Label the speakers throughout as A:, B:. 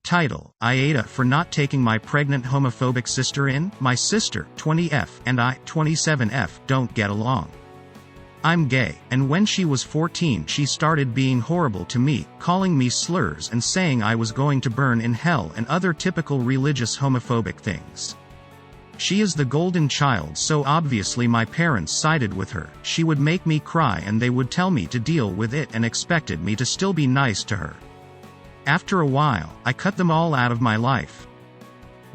A: Title: AITA for not taking my pregnant homophobic sister in. My sister, 20F, and I, 27F, don't get along. I'm gay, and when she was 14 she started being horrible to me, calling me slurs and saying I was going to burn in hell and other typical religious homophobic things. She is the golden child, so obviously my parents sided with her. She would make me cry and they would tell me to deal with it and expected me to still be nice to her. After a while, I cut them all out of my life.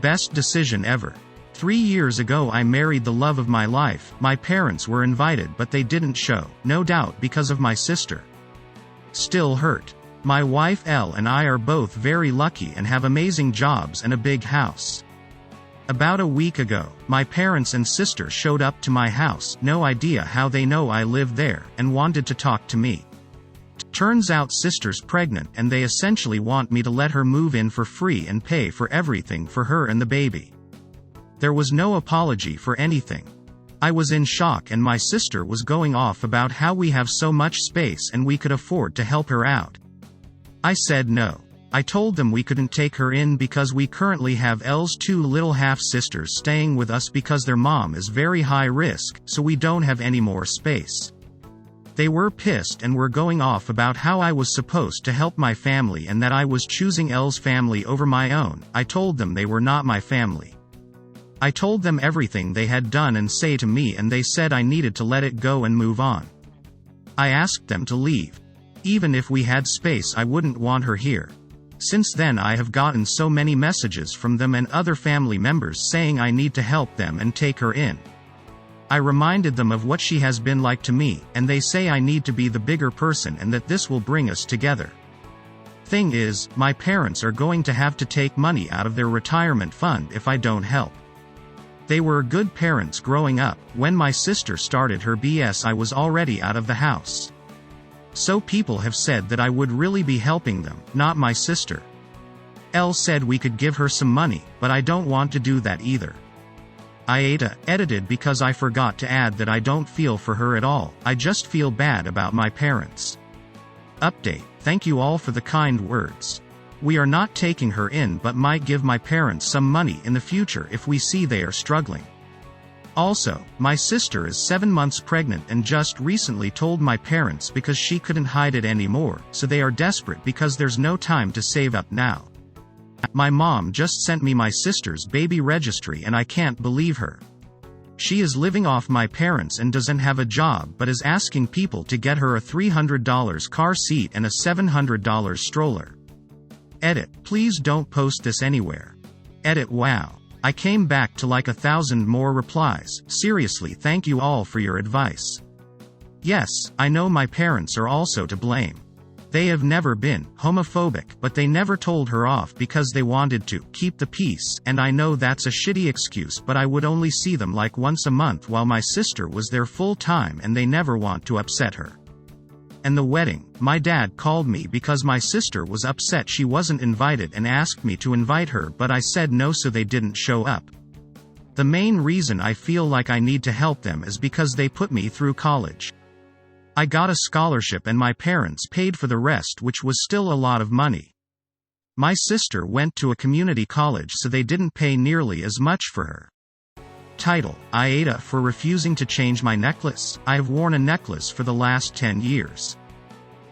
A: Best decision ever. 3 years ago I married the love of my life. My parents were invited but they didn't show, no doubt because of my sister. Still hurt. My wife Elle and I are both very lucky and have amazing jobs and a big house. About a week ago, my parents and sister showed up to my house, no idea how they know I live there, and wanted to talk to me. Turns out sister's pregnant and they essentially want me to let her move in for free and pay for everything for her and the baby. There was no apology for anything. I was in shock and my sister was going off about how we have so much space and we could afford to help her out. I said no. I told them we couldn't take her in because we currently have Elle's 2 little half-sisters staying with us because their mom is very high risk, so we don't have any more space. They were pissed and were going off about how I was supposed to help my family and that I was choosing Elle's family over my own. I told them they were not my family. I told them everything they had done and say to me and they said I needed to let it go and move on. I asked them to leave. Even if we had space I wouldn't want her here. Since then I have gotten so many messages from them and other family members saying I need to help them and take her in. I reminded them of what she has been like to me, and they say I need to be the bigger person and that this will bring us together. Thing is, my parents are going to have to take money out of their retirement fund if I don't help. They were good parents growing up. When my sister started her BS I was already out of the house. So people have said that I would really be helping them, not my sister. Elle said we could give her some money, but I don't want to do that either. AITA, edited because I forgot to add that I don't feel for her at all, I just feel bad about my parents. Update: thank you all for the kind words. We are not taking her in but might give my parents some money in the future if we see they are struggling. Also, my sister is 7 months pregnant and just recently told my parents because she couldn't hide it anymore, so they are desperate because there's no time to save up now. My mom just sent me my sister's baby registry and I can't believe her. She is living off my parents and doesn't have a job but is asking people to get her a $300 car seat and a $700 stroller. Edit: please don't post this anywhere. Edit: wow. I came back to like 1,000 more replies. Seriously, thank you all for your advice. Yes, I know my parents are also to blame. They have never been homophobic, but they never told her off because they wanted to keep the peace, and I know that's a shitty excuse, but I would only see them like once a month while my sister was there full time and they never want to upset her. And the wedding, my dad called me because my sister was upset she wasn't invited and asked me to invite her but I said no so they didn't show up. The main reason I feel like I need to help them is because they put me through college. I got a scholarship and my parents paid for the rest, which was still a lot of money. My sister went to a community college so they didn't pay nearly as much for her. Title: AITA for refusing to change my necklace. I have worn a necklace for the last 10 years.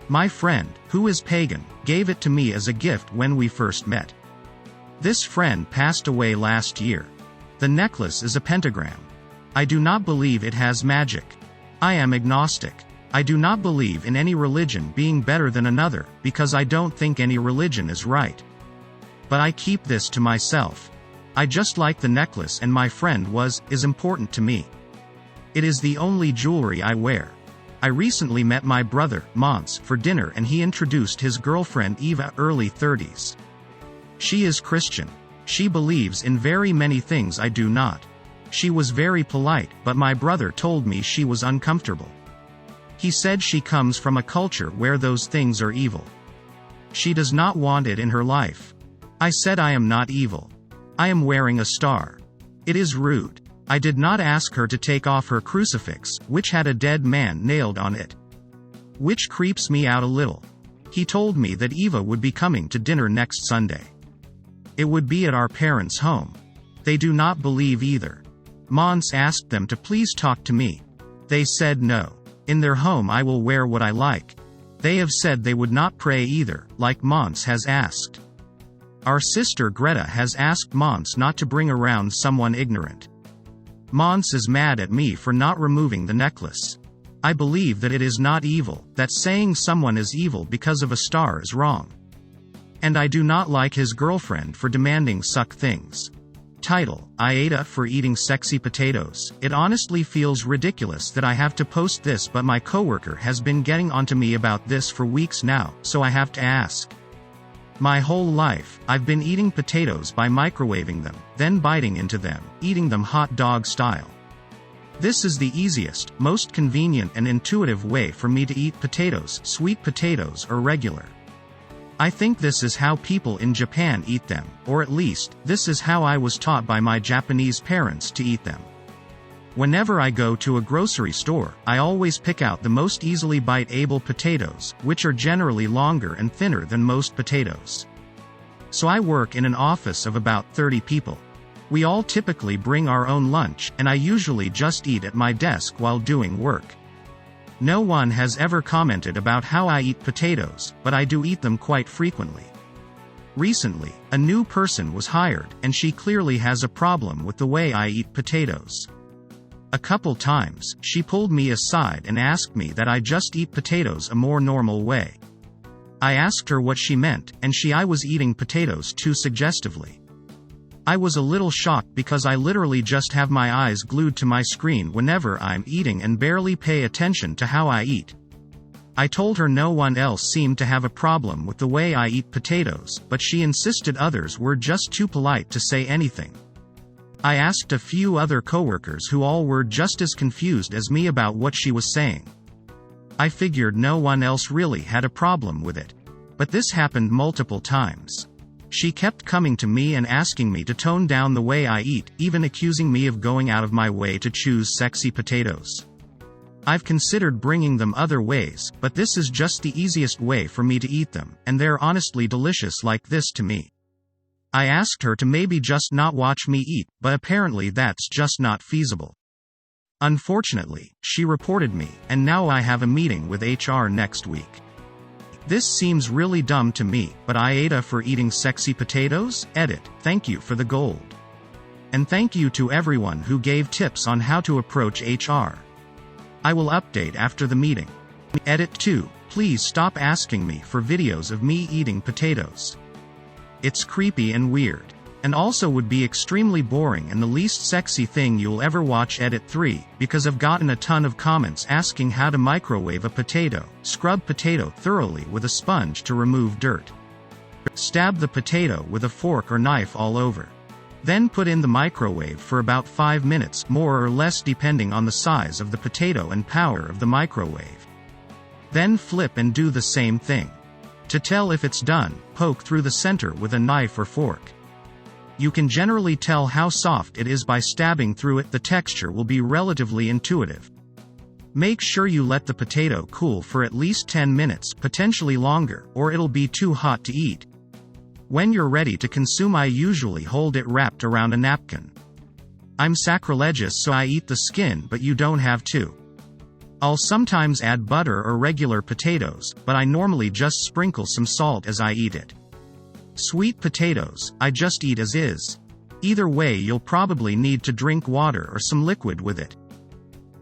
A: My friend, who is pagan, gave it to me as a gift when we first met. This friend passed away last year. The necklace is a pentagram. I do not believe it has magic. I am agnostic. I do not believe in any religion being better than another, because I don't think any religion is right. But I keep this to myself. I just like the necklace and my friend is important to me. It is the only jewelry I wear. I recently met my brother, Mons, for dinner and he introduced his girlfriend Eva, early 30s. She is Christian. She believes in very many things I do not. She was very polite, but my brother told me she was uncomfortable. He said she comes from a culture where those things are evil. She does not want it in her life. I said I am not evil. I am wearing a star. It is rude. I did not ask her to take off her crucifix, which had a dead man nailed on it. Which creeps me out a little. He told me that Eva would be coming to dinner next Sunday. It would be at our parents' home. They do not believe either. Mons asked them to please talk to me. They said no. In their home I will wear what I like. They have said they would not pray either, like Mons has asked. Our sister Greta has asked Mons not to bring around someone ignorant. Mons is mad at me for not removing the necklace. I believe that it is not evil, that saying someone is evil because of a star is wrong. And I do not like his girlfriend for demanding suck things. Title: AITA for eating sexy potatoes. It honestly feels ridiculous that I have to post this, but my coworker has been getting onto me about this for weeks now, so I have to ask. My whole life, I've been eating potatoes by microwaving them, then biting into them, eating them hot dog style. This is the easiest, most convenient and intuitive way for me to eat potatoes, sweet potatoes or regular. I think this is how people in Japan eat them, or at least, this is how I was taught by my Japanese parents to eat them. Whenever I go to a grocery store, I always pick out the most easily bite-able potatoes, which are generally longer and thinner than most potatoes. So I work in an office of about 30 people. We all typically bring our own lunch, and I usually just eat at my desk while doing work. No one has ever commented about how I eat potatoes, but I do eat them quite frequently. Recently, a new person was hired, and she clearly has a problem with the way I eat potatoes. A couple times, she pulled me aside and asked me that I just eat potatoes a more normal way. I asked her what she meant, and I was eating potatoes too suggestively. I was a little shocked because I literally just have my eyes glued to my screen whenever I'm eating and barely pay attention to how I eat. I told her no one else seemed to have a problem with the way I eat potatoes, but she insisted others were just too polite to say anything. I asked a few other coworkers who all were just as confused as me about what she was saying. I figured no one else really had a problem with it. But this happened multiple times. She kept coming to me and asking me to tone down the way I eat, even accusing me of going out of my way to choose sexy potatoes. I've considered bringing them other ways, but this is just the easiest way for me to eat them, and they're honestly delicious like this to me. I asked her to maybe just not watch me eat, but apparently that's just not feasible. Unfortunately, she reported me, and now I have a meeting with HR next week. This seems really dumb to me, but AITA for eating sexy potatoes? Edit, thank you for the gold. And thank you to everyone who gave tips on how to approach HR. I will update after the meeting. Edit 2, please stop asking me for videos of me eating potatoes. It's creepy and weird. And also would be extremely boring and the least sexy thing you'll ever watch. Edit 3, because I've gotten a ton of comments asking how to microwave a potato. Scrub potato thoroughly with a sponge to remove dirt. Stab the potato with a fork or knife all over. Then put in the microwave for about 5 minutes, more or less depending on the size of the potato and power of the microwave. Then flip and do the same thing. To tell if it's done, poke through the center with a knife or fork. You can generally tell how soft it is by stabbing through it. The texture will be relatively intuitive. Make sure you let the potato cool for at least 10 minutes, potentially longer, or it'll be too hot to eat. When you're ready to consume, I usually hold it wrapped around a napkin. I'm sacrilegious, so I eat the skin, but you don't have to. I'll sometimes add butter or regular potatoes, but I normally just sprinkle some salt as I eat it. Sweet potatoes, I just eat as is. Either way, you'll probably need to drink water or some liquid with it.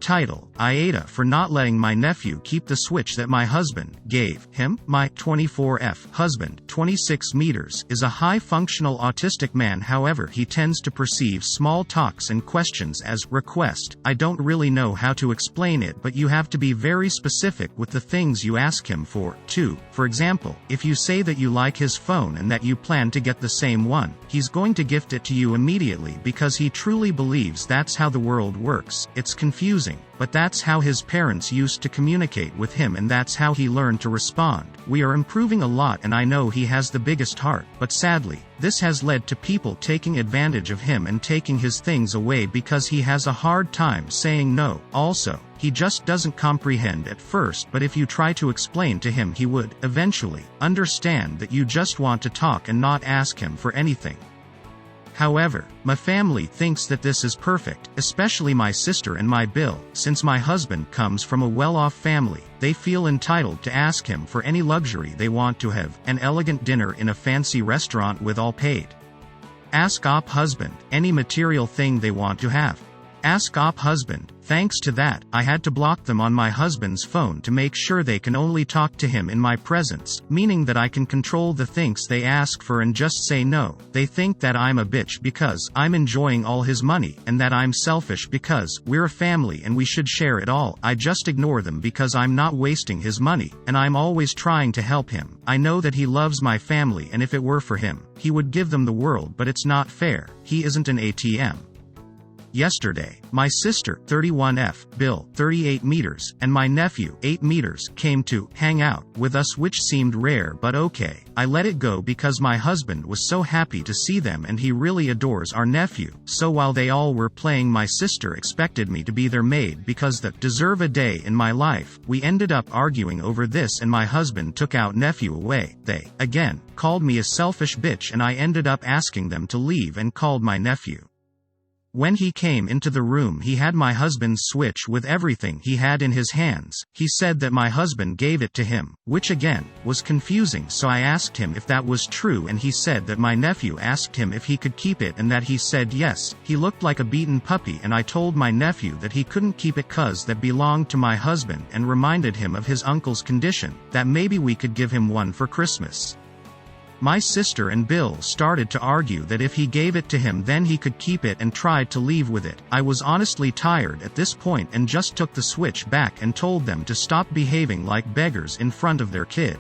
A: Title: AITA for not letting my nephew keep the Switch that my husband gave him. My 24F husband, 26 meters, is a high-functional autistic man. However, he tends to perceive small talks and questions as request. I don't really know how to explain it, but you have to be very specific with the things you ask him for, too. For example, if you say that you like his phone and that you plan to get the same one, he's going to gift it to you immediately because he truly believes that's how the world works. It's confusing, but that's how his parents used to communicate with him, and that's how he learned to respond. We are improving a lot, and I know he has the biggest heart, but sadly, this has led to people taking advantage of him and taking his things away because he has a hard time saying no. Also, he just doesn't comprehend at first, but if you try to explain to him he would, eventually, understand that you just want to talk and not ask him for anything. However, my family thinks that this is perfect, especially my sister and my Bill. Since my husband comes from a well-off family, they feel entitled to ask him for any luxury they want to have, an elegant dinner in a fancy restaurant with all paid. Ask op husband, any material thing they want to have. Ask op husband. Thanks to that, I had to block them on my husband's phone to make sure they can only talk to him in my presence, meaning that I can control the things they ask for and just say no. They think that I'm a bitch because I'm enjoying all his money, and that I'm selfish because we're a family and we should share it all. I just ignore them because I'm not wasting his money, and I'm always trying to help him. I know that he loves my family, and if it were for him, he would give them the world, but it's not fair. He isn't an ATM. Yesterday, my sister, 31F, Bill, 38 meters, and my nephew, 8 meters, came to hang out with us, which seemed rare but okay. I let it go because my husband was so happy to see them and he really adores our nephew, so while they all were playing, my sister expected me to be their maid because they deserve a day in my life. We ended up arguing over this and my husband took out nephew away. They, again, called me a selfish bitch and I ended up asking them to leave and called my nephew. When he came into the room, he had my husband's switch with everything he had in his hands. He said that my husband gave it to him, which again, was confusing, so I asked him if that was true and he said that my nephew asked him if he could keep it and that he said yes. He looked like a beaten puppy and I told my nephew that he couldn't keep it cause that belonged to my husband and reminded him of his uncle's condition, that maybe we could give him one for Christmas. My sister and Bill started to argue that if he gave it to him then he could keep it and tried to leave with it. I was honestly tired at this point and just took the switch back and told them to stop behaving like beggars in front of their kid.